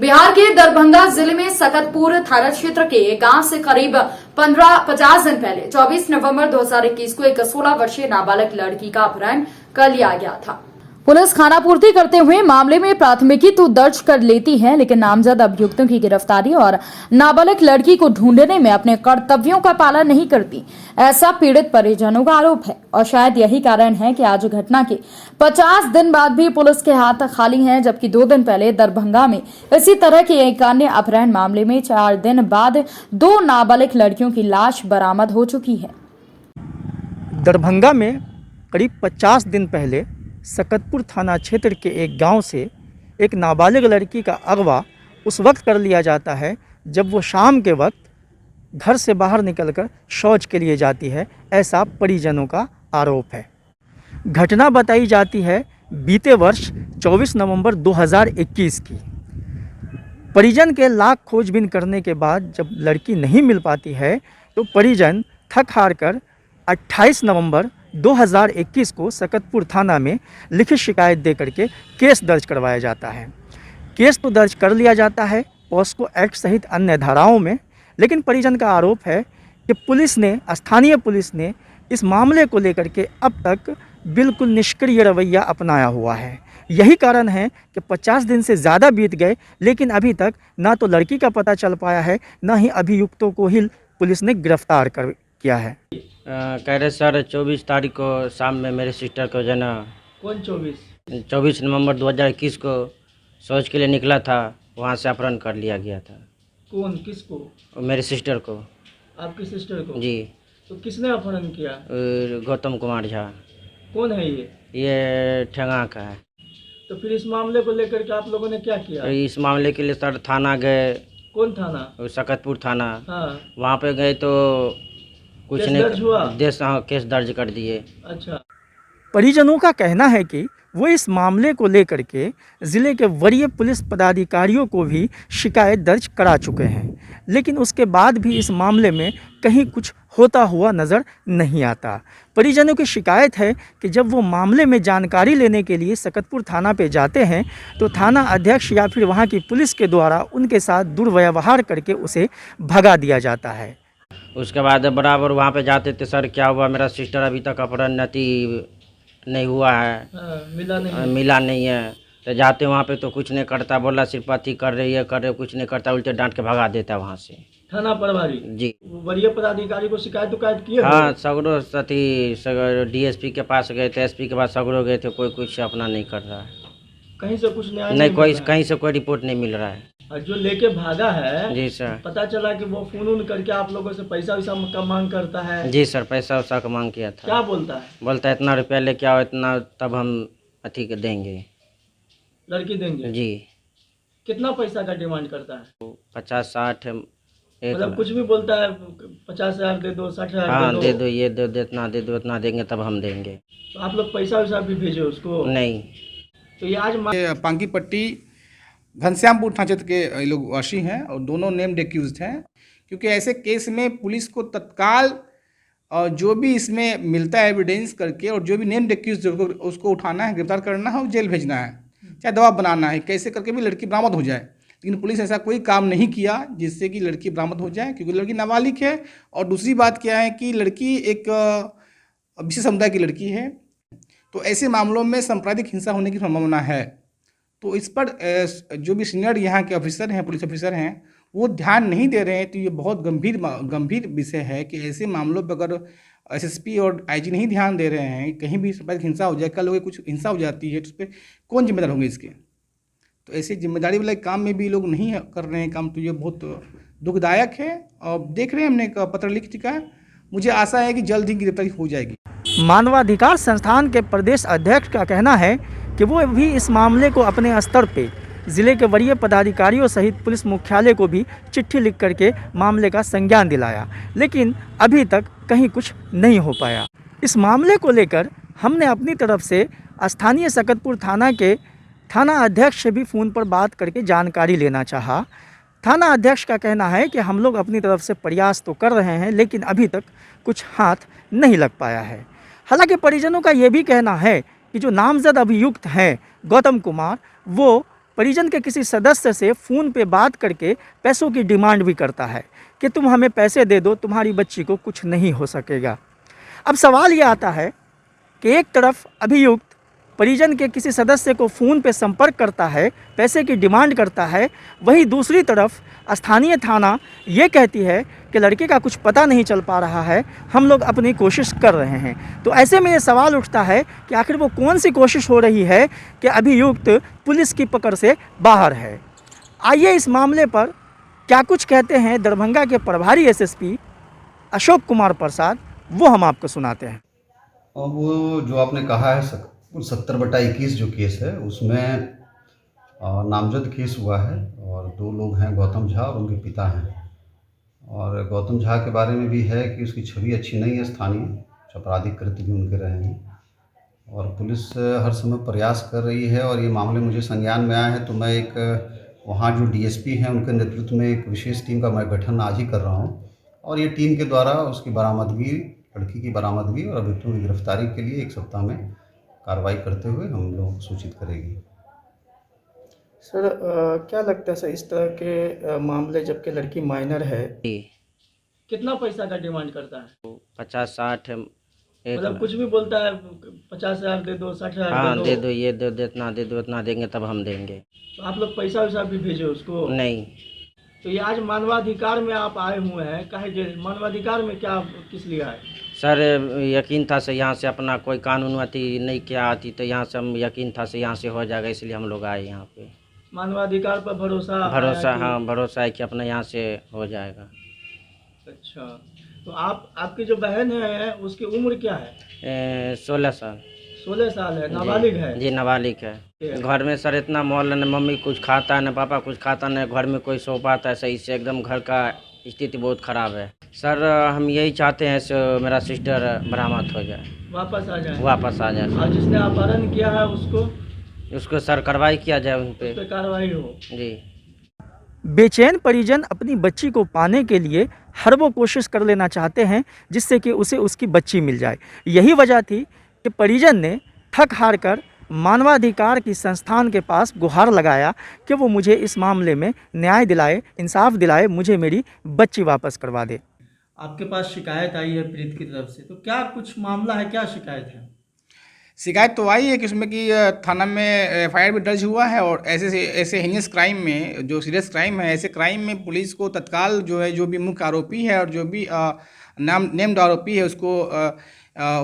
बिहार के दरभंगा जिले में सकतपुर थाना क्षेत्र के गांव से करीब 50 दिन पहले 24 नवंबर 2021 को एक 16 वर्षीय नाबालग लड़की का अपहरण कर लिया गया था। पुलिस खानापूर्ति करते हुए मामले में प्राथमिकी तो दर्ज कर लेती है, लेकिन नामजद अभियुक्तों की गिरफ्तारी और नाबालग लड़की को ढूंढने में अपने कर्तव्यों का पालन नहीं करती, ऐसा पीड़ित परिजनों का आरोप है। और शायद यही कारण है कि आज घटना के 50 दिन बाद भी पुलिस के हाथ खाली हैं, जबकि 2 दिन पहले दरभंगा में इसी तरह के एक अन्य अपहरण मामले में 4 दिन बाद 2 नाबालिग लड़कियों की लाश बरामद हो चुकी है। दरभंगा में करीब 50 दिन पहले सकतपुर थाना क्षेत्र के एक गांव से एक नाबालिग लड़की का अगवा उस वक्त कर लिया जाता है जब वो शाम के वक्त घर से बाहर निकलकर शौच के लिए जाती है, ऐसा परिजनों का आरोप है। घटना बताई जाती है बीते वर्ष 24 नवंबर 2021 की। परिजन के लाख खोजबीन करने के बाद जब लड़की नहीं मिल पाती है तो परिजन थक हार कर 28 नवंबर 2021 को सकतपुर थाना में लिखित शिकायत दे करके केस दर्ज करवाया जाता है। केस तो दर्ज कर लिया जाता है पॉस्को एक्ट सहित अन्य धाराओं में, लेकिन परिजन का आरोप है कि स्थानीय पुलिस ने इस मामले को लेकर के अब तक बिल्कुल निष्क्रिय रवैया अपनाया हुआ है। यही कारण है कि 50 दिन से ज़्यादा बीत गए, लेकिन अभी तक ना तो लड़की का पता चल पाया है, ना ही अभियुक्तों को ही पुलिस ने गिरफ्तार किया है। कह रहे सर 24 तारीख को शाम में मेरे सिस्टर को जो ना कौन 24 नवंबर 2021 को शौच के लिए निकला था, वहाँ से अपहरण कर लिया गया था। कौन किसको? मेरे सिस्टर को। आपकी सिस्टर को? जी। तो किसने अपहरण किया? गौतम कुमार झा। कौन है ये ठेंगा का है। तो फिर इस मामले को लेकर के आप लोगों ने क्या किया? इस मामले के लिए सर थाना गए। कौन थाना? सकतपुर थाना। हाँ। वहाँ पे गए तो कुछ केस नहीं दर्ज हुआ? हाँ, केस दर्ज कर दिए। अच्छा। परिजनों का कहना है कि वो इस मामले को लेकर के ज़िले के वरीय पुलिस पदाधिकारियों को भी शिकायत दर्ज करा चुके हैं, लेकिन उसके बाद भी इस मामले में कहीं कुछ होता हुआ नज़र नहीं आता। परिजनों की शिकायत है कि जब वो मामले में जानकारी लेने के लिए सकतपुर थाना पे जाते हैं तो थाना अध्यक्ष या फिर वहाँ की पुलिस के द्वारा उनके साथ दुर्व्यवहार करके उसे भगा दिया जाता है। उसके बाद बराबर वहाँ पे जाते थे, सर क्या हुआ, मेरा सिस्टर अभी तक अपहरण नहीं हुआ है। मिला नहीं है। तो जाते वहाँ पे तो कुछ नहीं करता, बोला सिर्फ अथी कर रही है, कुछ नहीं करता, उल्टे डांट के भगा देता वहाँ से। थाना प्रभारी? जी। वरीय पदाधिकारी को शिकायत किए? हाँ, सगरो साथी डीएसपी के पास गए थे, एसपी के पास सगरो गए थे, कोई कुछ अपना नहीं कर रहा है। कहीं से कुछ कहीं से कोई रिपोर्ट नहीं मिल रहा है। और जो लेके भागा है, जी सर, पता चला कि वो फोन करके आप लोगों से पैसा वैसा का मांग करता है? जी सर, पैसा वैसा का मांग किया था। क्या बोलता है? बोलता है इतना रुपया लेके आओ, इतना तब हम अथी के देंगे, लड़की देंगे। जी। कितना पैसा का डिमांड करता है? 50-60 मतलब कुछ भी बोलता है, 50,000 दे दो, 60,000 हाँ दे दो, ये दे दो, इतना दे दो, इतना देंगे तब हम देंगे। तो आप लोग पैसा वैसा भी भेजे उसको? नहीं। तो ये आज पांकी पट्टी घनश्यामपुर थाना क्षेत्र के ये लोग वासी हैं और दोनों नेम्ड एक्यूज्ड हैं, क्योंकि ऐसे केस में पुलिस को तत्काल और जो भी इसमें मिलता है एविडेंस करके और जो भी नेम्ड एक्यूज्ड उसको उठाना है, गिरफ्तार करना है और जेल भेजना है, चाहे दबाव बनाना है, कैसे करके भी लड़की बरामद हो जाए। लेकिन पुलिस ऐसा कोई काम नहीं किया जिससे कि लड़की बरामद हो जाए, क्योंकि लड़की नाबालिग है। और दूसरी बात क्या है कि लड़की एक विशेष समुदाय की लड़की है, तो ऐसे मामलों में सांप्रदायिक हिंसा होने की संभावना है। तो इस पर जो भी सीनियर यहाँ के ऑफिसर हैं, पुलिस ऑफिसर हैं, वो ध्यान नहीं दे रहे हैं। तो ये बहुत गंभीर विषय है कि ऐसे मामलों पर अगर एसएसपी और आईजी नहीं ध्यान दे रहे हैं, कहीं भी सांप्रदायिक हिंसा हो जाए, कल लोगों कुछ हिंसा हो जाती है तो उस पर कौन जिम्मेदार होंगे इसके? तो ऐसे जिम्मेदारी वाले काम में भी लोग नहीं कर रहे हैं काम, तो ये बहुत दुखदायक है। और देख रहे हैं, हमने एक पत्र लिख चुका है, मुझे आशा है कि जल्द ही गिरफ्तारी हो जाएगी। मानवाधिकार संस्थान के प्रदेश अध्यक्ष का कहना है कि वो भी इस मामले को अपने स्तर पे ज़िले के वरीय पदाधिकारियों सहित पुलिस मुख्यालय को भी चिट्ठी लिख करके मामले का संज्ञान दिलाया, लेकिन अभी तक कहीं कुछ नहीं हो पाया। इस मामले को लेकर हमने अपनी तरफ से स्थानीय सकतपुर थाना के थाना अध्यक्ष से भी फ़ोन पर बात करके जानकारी लेना चाहा। थाना अध्यक्ष का कहना है कि हम लोग अपनी तरफ से प्रयास तो कर रहे हैं, लेकिन अभी तक कुछ हाथ नहीं लग पाया है। हालांकि परिजनों का ये भी कहना है कि जो नामजद अभियुक्त हैं गौतम कुमार, वो परिजन के किसी सदस्य से फ़ोन पे बात करके पैसों की डिमांड भी करता है कि तुम हमें पैसे दे दो, तुम्हारी बच्ची को कुछ नहीं हो सकेगा। अब सवाल ये आता है कि एक तरफ अभियुक्त परिजन के किसी सदस्य को फ़ोन पे संपर्क करता है, पैसे की डिमांड करता है, वहीं दूसरी तरफ स्थानीय थाना ये कहती है कि लड़के का कुछ पता नहीं चल पा रहा है, हम लोग अपनी कोशिश कर रहे हैं। तो ऐसे में ये सवाल उठता है कि आखिर वो कौन सी कोशिश हो रही है कि अभियुक्त पुलिस की पकड़ से बाहर है। आइए इस मामले पर क्या कुछ कहते हैं दरभंगा के प्रभारी एसएसपी अशोक कुमार प्रसाद, वो हम आपको सुनाते हैं। और वो जो आपने कहा है 70/21 जो केस है उसमें नामजद केस हुआ है और 2 लोग हैं, गौतम झा और उनके पिता हैं। और गौतम झा के बारे में भी है कि उसकी छवि अच्छी नहीं है, स्थानीय आपराधिक कृत्य भी उनके रहे हैं और पुलिस हर समय प्रयास कर रही है। और ये मामले मुझे संज्ञान में आया है तो मैं एक वहाँ जो डीएसपी हैं उनके नेतृत्व में एक विशेष टीम का मैं गठन आज ही कर रहा हूँ और ये टीम के द्वारा उसकी बरामदगी, लड़की की बरामदगी और अभियुक्तों की गिरफ्तारी के लिए 1 सप्ताह में कार्रवाई करते हुए हम लोग सूचित करेगी। सर क्या लगता है सर इस तरह के मामले जबकि लड़की माइनर है, कितना पैसा का डिमांड करता है? 50-60 मतलब कुछ भी बोलता है, 50,000 दे दो, 60,000 हाँ दे दो, ये दे दो, इतना दे दो, इतना देंगे तब हम देंगे। तो आप लोग पैसा वैसा भी भेजो उसको? नहीं। तो ये आज मानवाधिकार में आप आए हुए हैं, काहे जे मानवाधिकार में क्या किस लिए आए? सर यकीन था से यहाँ से अपना कोई कानून आती नहीं क्या आती तो यहाँ से हम यकीन था से यहाँ से हो जाएगा, इसलिए हम लोग आए यहाँ पे। मानवाधिकार पर भरोसा? हाँ भरोसा है कि अपना यहाँ से हो जाएगा। अच्छा, तो आपकी जो बहन है उसकी उम्र क्या है? 16 साल। 16 साल है, नाबालिग है? जी नाबालिग है। घर में सर इतना माहौल है, न मम्मी कुछ खाता है न पापा कुछ खाता, न घर में कोई सो पाता है सही से, एकदम घर का स्थिति बहुत ख़राब है। सर हम यही चाहते हैं सो मेरा सिस्टर बरामद हो जाए, वापस आ जाए। वापस आ जाए। और जिसने अपहरण किया है उसको सर कार्रवाई किया जाए, उन पे कार्रवाई हो। जी। बेचैन परिजन अपनी बच्ची को पाने के लिए हर वो कोशिश कर लेना चाहते हैं जिससे कि उसे उसकी बच्ची मिल जाए। यही वजह थी कि परिजन ने थक हार कर मानवाधिकार की संस्थान के पास गुहार लगाया कि वो मुझे इस मामले में न्याय दिलाए, इंसाफ दिलाए, मुझे मेरी बच्ची वापस करवा दे। आपके पास शिकायत आई है पीड़ित की तरफ से, तो क्या कुछ मामला है, क्या शिकायत है? शिकायत तो आई है कि उसमें कि थाना में FIR भी दर्ज हुआ है और ऐसे हीनियस क्राइम में, जो सीरियस क्राइम है, ऐसे क्राइम में पुलिस को तत्काल जो है, जो भी मुख्य आरोपी है और जो भी नेम्ड आरोपी है उसको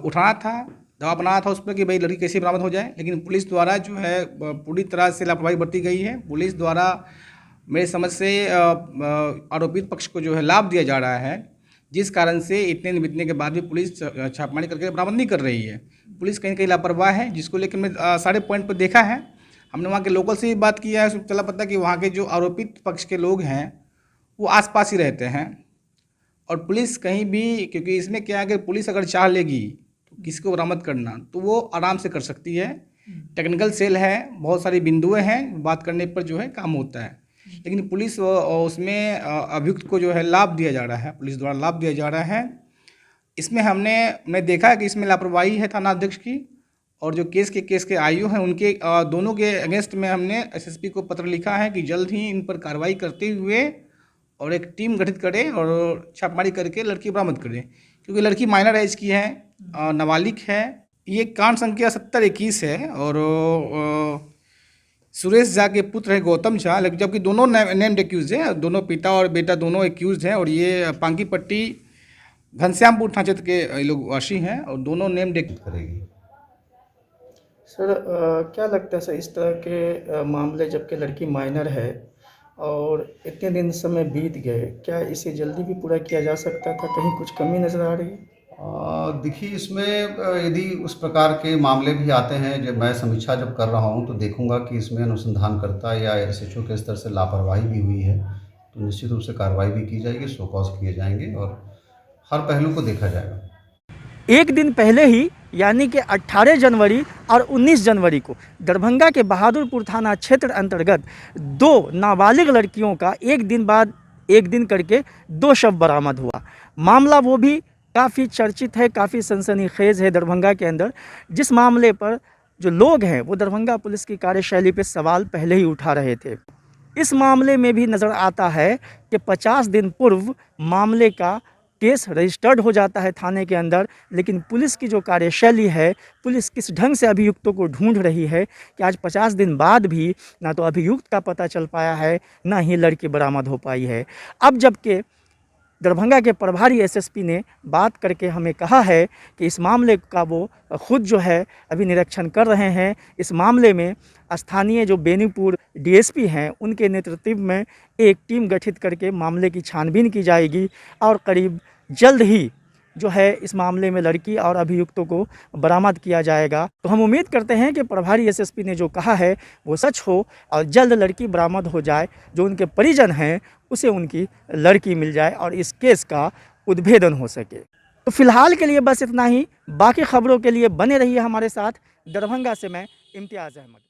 उठाना था, दबाव बनाना था उस पर कि भाई लड़की कैसे बरामद हो जाए। लेकिन पुलिस द्वारा जो है पूरी तरह से लापरवाही बरती गई है। पुलिस द्वारा मेरे समझ से आरोपित पक्ष को जो है लाभ दिया जा रहा है, जिस कारण से इतने दिन बीतने के बाद भी पुलिस छापेमारी करके बरामद नहीं कर रही है। पुलिस कहीं कहीं लापरवाह है, जिसको लेकर मैं सारे पॉइंट पर देखा है। हमने वहाँ के लोकल से भी बात किया है, चला पता कि वहाँ के जो आरोपित पक्ष के लोग हैं वो आसपास ही रहते हैं और पुलिस कहीं भी, क्योंकि इसमें क्या है कि पुलिस अगर चाह लेगी तो किसी को बरामद करना तो वो आराम से कर सकती है। टेक्निकल सेल है, बहुत सारी बिंदुएँ हैं, बात करने पर जो है काम होता है। लेकिन पुलिस उसमें अभियुक्त को जो है लाभ दिया जा रहा है, पुलिस द्वारा लाभ दिया जा रहा है। इसमें हमने देखा कि इसमें लापरवाही है थाना अध्यक्ष की, और जो केस के आयु हैं उनके दोनों के अगेंस्ट में हमने एसएसपी को पत्र लिखा है कि जल्द ही इन पर कार्रवाई करते हुए और एक टीम गठित करें और छापेमारी करके लड़की बरामद करें, क्योंकि लड़की माइनर एज की है, नाबालिग है। ये कांड संख्या 70/21 है और सुरेश झा के पुत्र है गौतम झा, जबकि दोनों नेम्ड एक्यूज हैं, दोनों पिता और बेटा दोनों एक्यूज हैं और ये पांकीपट्टी घनश्यामपुर थाना क्षेत्र के लोग वासी हैं और दोनों नेम्ड करेगी। सर क्या लगता है सर इस तरह के मामले जबकि लड़की माइनर है और इतने दिन समय बीत गए, क्या इसे जल्दी भी पूरा किया जा सकता था? कहीं कुछ कमी नज़र आ रही है? देखिए, इसमें यदि उस प्रकार के मामले भी आते हैं, जब मैं समीक्षा जब कर रहा हूं तो देखूंगा कि इसमें अनुसंधानकर्ता या SHO के स्तर से लापरवाही भी हुई है तो निश्चित रूप से कार्रवाई भी की जाएगी, शो कॉज किए जाएंगे और हर पहलू को देखा जाएगा। एक दिन पहले ही यानी कि 18 जनवरी और 19 जनवरी को दरभंगा के बहादुरपुर थाना क्षेत्र अंतर्गत 2 नाबालिग लड़कियों का एक दिन करके 2 शव बरामद हुआ। मामला वो भी काफ़ी चर्चित है, काफ़ी सनसनीखेज है दरभंगा के अंदर, जिस मामले पर जो लोग हैं वो दरभंगा पुलिस की कार्यशैली पे सवाल पहले ही उठा रहे थे। इस मामले में भी नज़र आता है कि 50 दिन पूर्व मामले का केस रजिस्टर्ड हो जाता है थाने के अंदर, लेकिन पुलिस की जो कार्यशैली है, पुलिस किस ढंग से अभियुक्तों को ढूंढ रही है कि आज 50 दिन बाद भी ना तो अभियुक्त का पता चल पाया है, ना ही लड़की बरामद हो पाई है। अब जबकि दरभंगा के प्रभारी एसएसपी ने बात करके हमें कहा है कि इस मामले का वो खुद जो है अभी निरीक्षण कर रहे हैं। इस मामले में स्थानीय जो बेनीपुर डीएसपी हैं उनके नेतृत्व में एक टीम गठित करके मामले की छानबीन की जाएगी और करीब जल्द ही जो है इस मामले में लड़की और अभियुक्तों को बरामद किया जाएगा। तो हम उम्मीद करते हैं कि प्रभारी एसएसपी ने जो कहा है वो सच हो और जल्द लड़की बरामद हो जाए, जो उनके परिजन हैं उसे उनकी लड़की मिल जाए और इस केस का उद्भेदन हो सके। तो फिलहाल के लिए बस इतना ही। बाकी खबरों के लिए बने रहिए हमारे साथ। दरभंगा से मैं इम्तियाज़ अहमद।